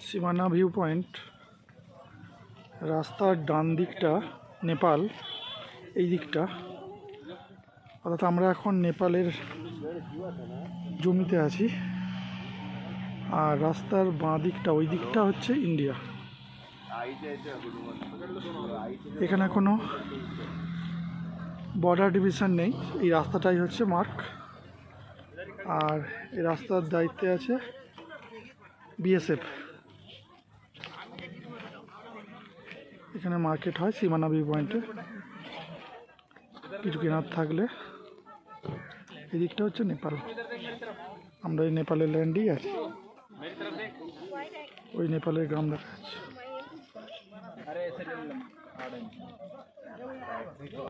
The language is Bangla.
সীমানা ভিউ পয়েন্ট। রাস্তার ডান দিকটা নেপাল, এই দিকটা অর্থাৎ আমরা এখন নেপালের জমিতে আছি, আর রাস্তার বাঁ দিকটা ওই দিকটা হচ্ছে ইন্ডিয়া। এখানে কোনো বর্ডার ডিভিশন নেই, এই রাস্তাটাই হচ্ছে মার্ক। আর এই রাস্তার দায়িত্বে আছে বিএসএফ। এখানে মার্কেট হয় সীমানা ভিউ পয়েন্টে, কিছু কেনার থাকলে। এদিকটা হচ্ছে নেপাল, আমরা এই নেপালের ল্যান্ডেই আছি। ওই নেপালের গ্রাম দেখা যাচ্ছে।